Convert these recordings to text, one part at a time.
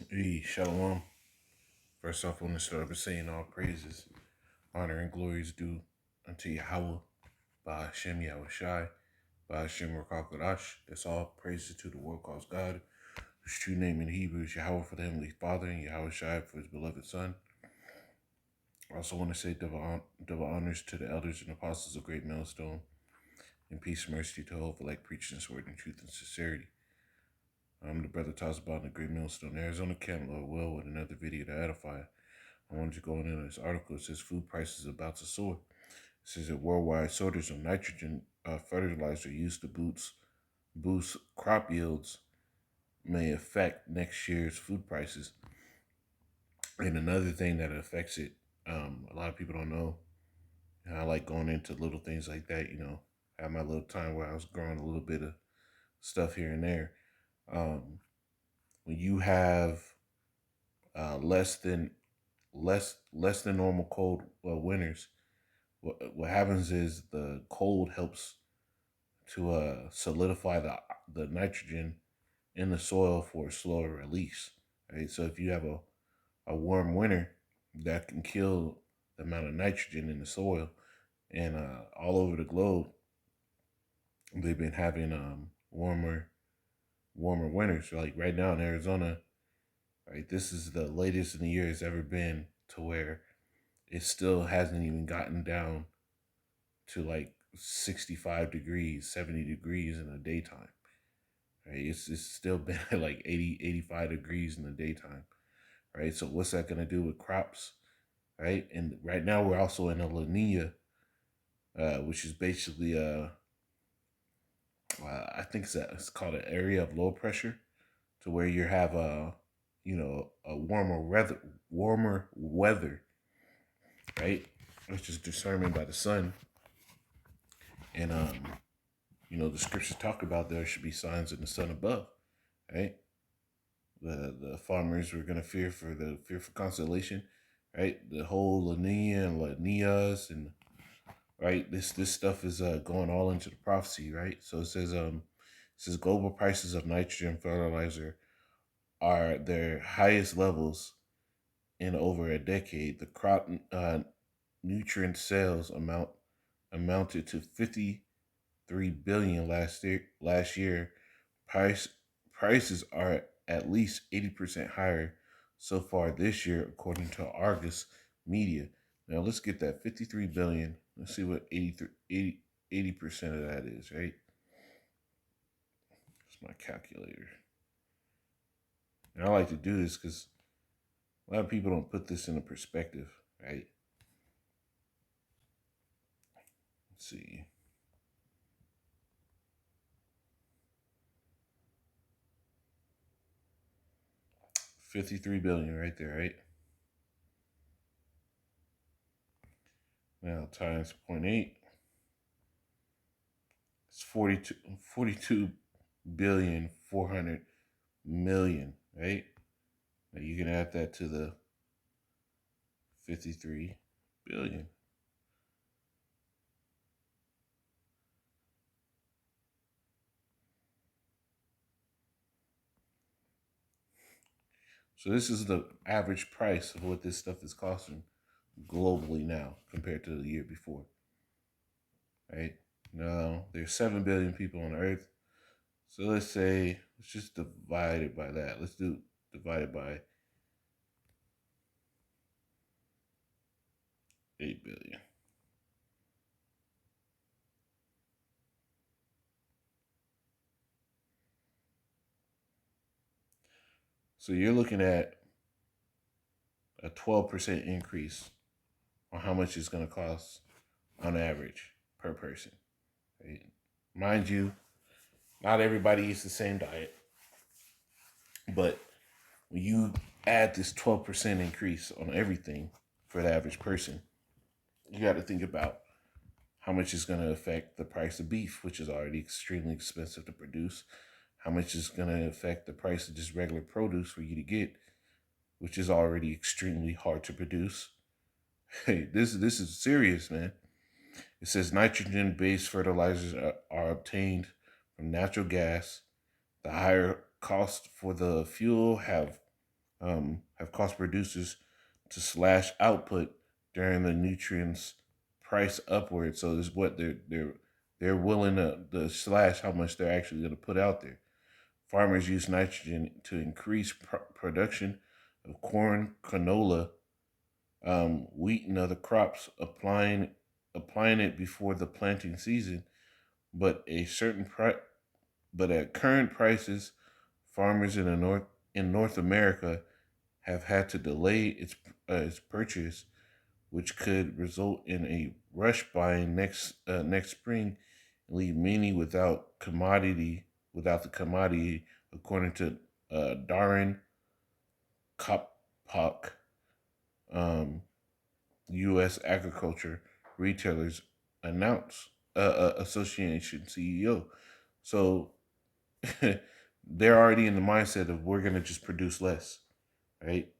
Hey, Shalom. First off, I want to start by saying all praises, honor, and glory is due unto Yahweh, by Hashem Yahweh Shai, by Hashem Rakakadash. That's all praises to the world calls God, whose true name in Hebrew is Yahweh for the Heavenly Father, and Yahweh Shai for his beloved Son. I also want to say double honors to the elders and apostles of Great Millstone, and peace and mercy to all for like preaching this word in truth and sincerity. I'm the brother Tazabah in the Great Millstone, Arizona Camp, Lord will, with another video to edify. I wanted to go into this article. It says food prices about to soar. It says that worldwide shortage of nitrogen fertilizer used to boost crop yields may affect next year's food prices. And another thing that affects it, a lot of people don't know. And I like going into little things like that. Have my little time where I was growing a little bit of stuff here and there. When you have less than normal cold winters, what happens is the cold helps to solidify the nitrogen in the soil for a slower release. Right, so if you have a warm winter, that can kill the amount of nitrogen in the soil, and all over the globe, they've been having warmer winters. Like right now in Arizona, right, this is the latest in the year it's ever been to where it still hasn't even gotten down to like 65 degrees, 70 degrees in the daytime. Right? It's still been at like 80, 85 degrees in the daytime. Right? So what's that going to do with crops? Right? And right now we're also in a La Nina, which is basically I think it's called an area of low pressure, to where you have a warmer weather, right? Which is determined by the sun. And the scriptures talk about there should be signs in the sun above, right? The farmers were gonna fear for constellation, right? The whole La Nina and La Nias, and right, this stuff is going all into the prophecy, right? So it says global prices of nitrogen fertilizer are at their highest levels in over a decade. The crop nutrient sales amounted to 53 billion last year. Price Prices are at least 80% higher so far this year, according to Argus Media. Now let's get that 53 billion. Let's see what 80% of that is, right? It's my calculator. And I like to do this because a lot of people don't put this into perspective, right? Let's see. 53 billion right there, right? Now times 0.8. It's 42 billion 400 million, right? Now you can add that to the 53 billion. So this is the average price of what this stuff is costing globally now compared to the year before, right? Now there's 7 billion people on Earth. So let's just divide it by that. Let's do divide it by 8 billion. So you're looking at a 12% increase on how much it's going to cost on average per person. Right? Mind you, not everybody eats the same diet, but when you add this 12% increase on everything for the average person, you got to think about how much is going to affect the price of beef, which is already extremely expensive to produce, how much is going to affect the price of just regular produce for you to get, which is already extremely hard to produce. Hey, this is serious, man. It says nitrogen-based fertilizers are obtained from natural gas. The higher cost for the fuel have have caused producers to slash output during the nutrients price upward. So this is what they're willing to slash how much they're actually going to put out there. Farmers use nitrogen to increase production of corn, canola, wheat, and other crops, applying it before the planting season. But a certain price, but at current prices, farmers in North America have had to delay its purchase, which could result in a rush buying next spring and leave many without the commodity, according to Darren Koppak, um, U.S. Agriculture Retailers announce Association CEO. So they're already in the mindset of we're gonna just produce less, right?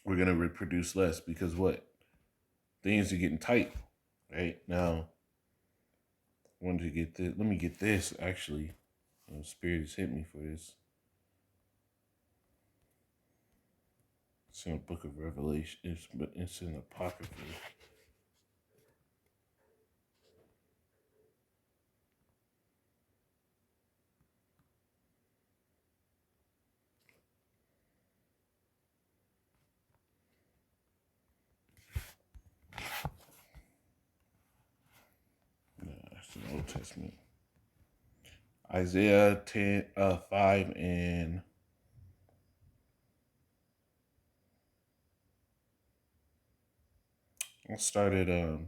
We're gonna reproduce less because what things are getting tight, right? Now, I wanted to get this. Let me get this actually. Spirit has hit me for this. It's in the Book of Revelation. It's in Apocrypha. It's the Old Testament. Isaiah 5 and I started 8.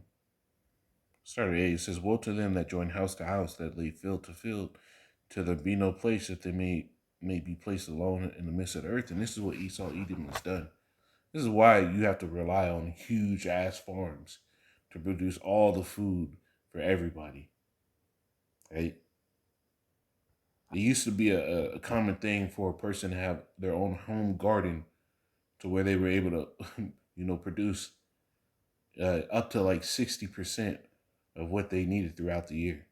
It says, "Woe to them that join house to house, that lay field to field, till there be no place that they may be placed alone in the midst of the earth." And this is what Esau Edom has done. This is why you have to rely on huge ass farms to produce all the food for everybody. Right? It used to be a common thing for a person to have their own home garden to where they were able to, produce up to like 60% of what they needed throughout the year.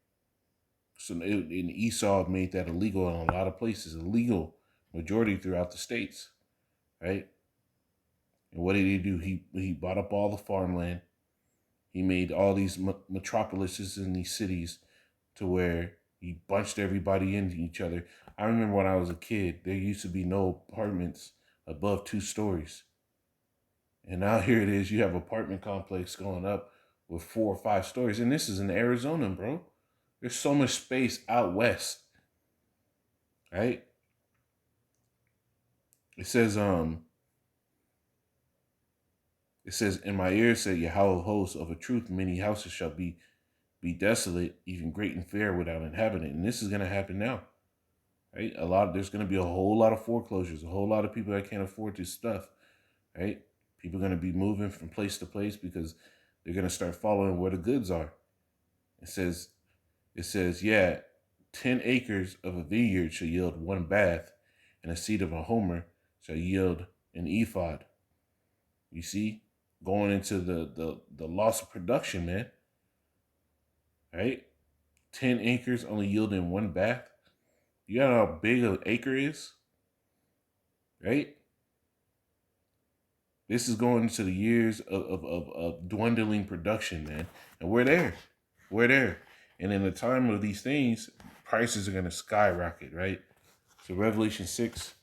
So in Esau made that illegal in a lot of places, illegal majority throughout the states, right? And what did he do? He bought up all the farmland. He made all these metropolises in these cities to where he bunched everybody into each other. I remember when I was a kid, there used to be no apartments above 2 stories. And now here it is, you have apartment complex going up with 4 or 5 stories. And this is in Arizona, bro. There's so much space out west, right? It says, in my ears said Yahweh host of a truth, many houses shall be desolate, even great and fair without inhabitant. And this is gonna happen now. Right? There's gonna be a whole lot of foreclosures, a whole lot of people that can't afford this stuff, right? People are gonna be moving from place to place because they're gonna start following where the goods are. It says, yeah, 10 acres of a vineyard shall yield 1 bath, and a seed of a homer shall yield an ephod. You see, going into the loss of production, man. Right? 10 acres only yielding 1 bath. You know how big an acre is, right? This is going into the years of dwindling production, man. And we're there. We're there. And in the time of these things, prices are going to skyrocket, right? So Revelation 6,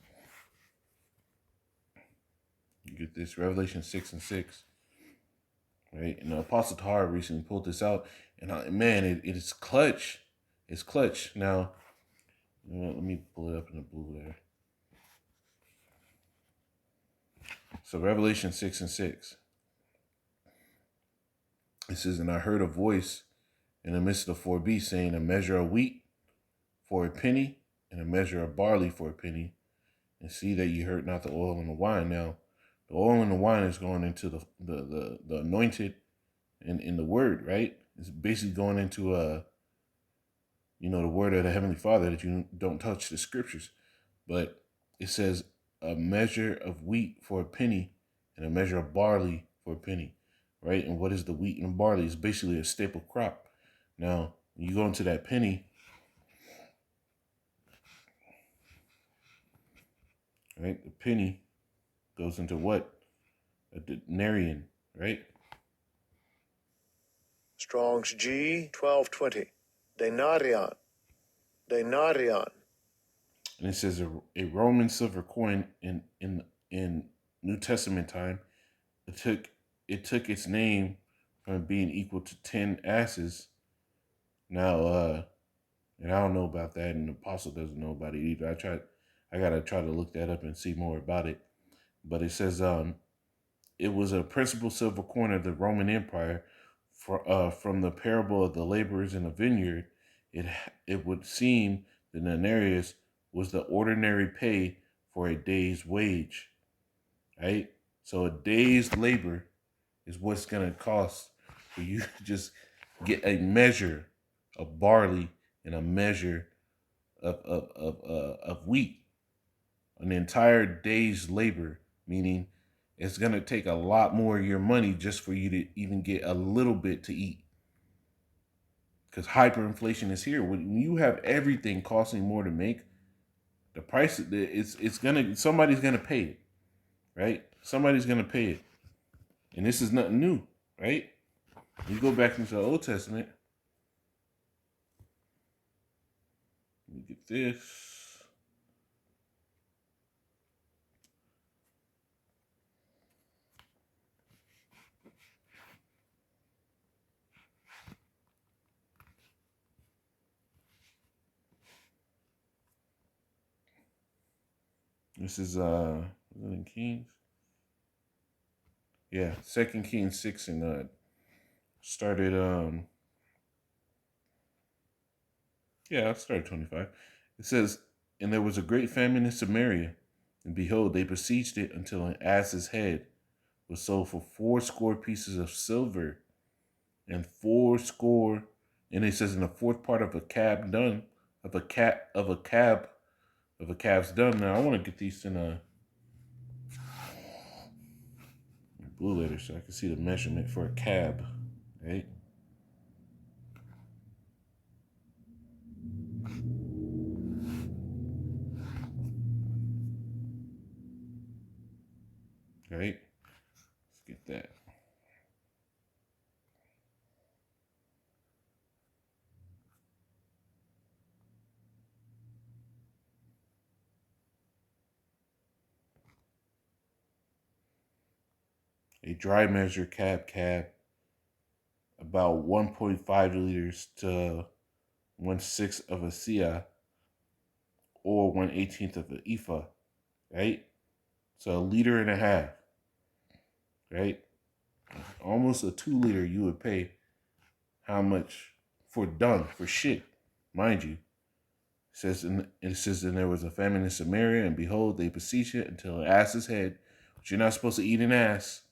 you get this, Revelation 6 and 6, right? And the Apostle Tahar recently pulled this out. And man, it is clutch. It's clutch. Now, let me pull it up in the blue there. So Revelation 6 and 6. It says, "And I heard a voice in the midst of the 4 beasts saying, a measure of wheat for a penny, and a measure of barley for a penny, and see that you hurt not the oil and the wine." Now, the oil and the wine is going into the anointed in the word, right? It's basically going into the word of the Heavenly Father, that you don't touch the scriptures. But it says a measure of wheat for a penny and a measure of barley for a penny, right? And what is the wheat and barley? It's basically a staple crop. Now, when you go into that penny, right? The penny goes into what? A denarian, right? Strong's G 1220. Denarian. Denarian. And it says a Roman silver coin in New Testament time. It took its name from being equal to 10 asses. Now, and I don't know about that, and the apostle doesn't know about it either. I gotta try to look that up and see more about it. But it says it was a principal silver coin of the Roman Empire. From the parable of the laborers in the vineyard, it would seem the denarius was the ordinary pay for a day's wage, right? So a day's labor is what's gonna cost for you to just get a measure of barley and a measure of wheat, an entire day's labor, meaning it's going to take a lot more of your money just for you to even get a little bit to eat. Because hyperinflation is here. When you have everything costing more to make, the price it's gonna somebody's gonna pay it, right? Somebody's gonna pay it, and this is nothing new, right? You go back into the Old Testament. Let me get this. This is in Kings. Yeah, Second Kings 6 and started I started 25. It says, and there was a great famine in Samaria, and behold, they besieged it until an ass's head was sold for 80 pieces of silver, and 80, and it says in the fourth part of a cab done, of a calf's done. Now I want to get these in a blue letter so I can see the measurement for a cab, right? Right? Let's get that. A dry measure cab, about 1.5 liters to 1/6 of a seah, or 1/18 of an ephah, right? So a liter and a half, right? Almost a 2 liter you would pay how much for dung, for shit, mind you. It says, and there was a famine in Samaria, and behold, they besieged it until an ass's head, which you're not supposed to eat an ass.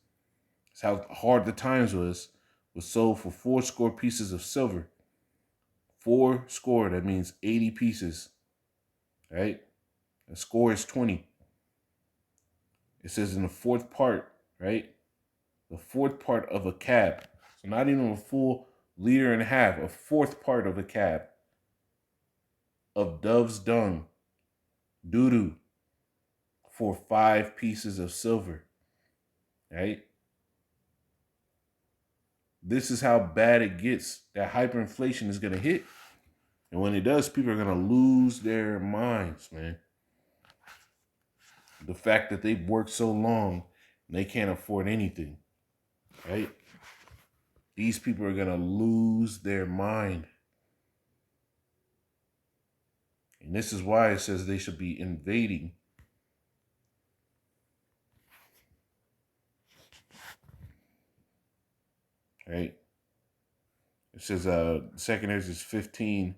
That's how hard the times was sold for 80 pieces of silver. 80, that means 80 pieces, right? A score is 20. It says in the fourth part, right? The fourth part of a cab. So not even a full liter and a half, a fourth part of a cab of dove's dung, doo doo, for 5 pieces of silver, right? This is how bad it gets. That hyperinflation is going to hit. And when it does, people are going to lose their minds, man. The fact that they've worked so long and they can't afford anything, right? These people are going to lose their mind. And this is why it says they should be invading. Right? It says, 2 Ezra 15.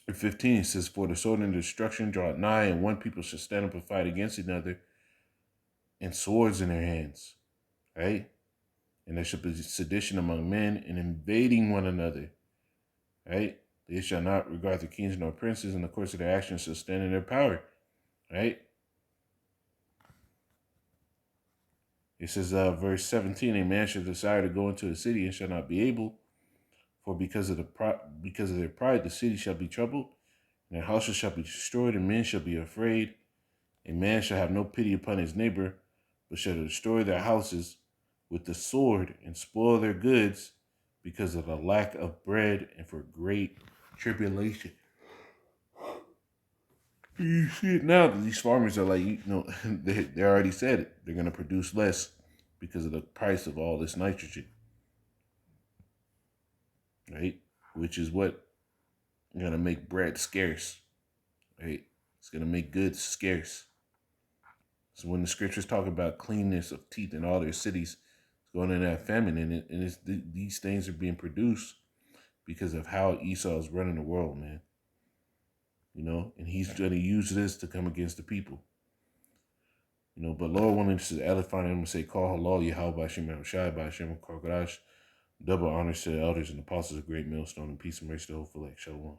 In 15, it says, for the sword and destruction draw nigh, and one people shall stand up and fight against another, and swords in their hands. Right? And there shall be sedition among men, and invading one another. Right? They shall not regard the kings nor princes, and the course of their actions shall stand in their power. Right? It says, verse 17, a man shall desire to go into a city and shall not be able, for because of their pride, the city shall be troubled, and their houses shall be destroyed, and men shall be afraid, A man shall have no pity upon his neighbor, but shall destroy their houses with the sword and spoil their goods because of the lack of bread and for great tribulation. You see it now that these farmers are like, they already said it. They're going to produce less because of the price of all this nitrogen, right? Which is what going to make bread scarce, right? It's going to make goods scarce. So when the scriptures talk about cleanness of teeth in all their cities, it's going to have famine in it, and these things are being produced because of how Esau is running the world, man. And he's going to use this to come against the people. But Lord wanted to edify them and say, call halal Yahweh Hashem Shai by Hashem Karkadash. Double honors to the elders and apostles of Great Millstone and peace and mercy to the whole elect. Shalom.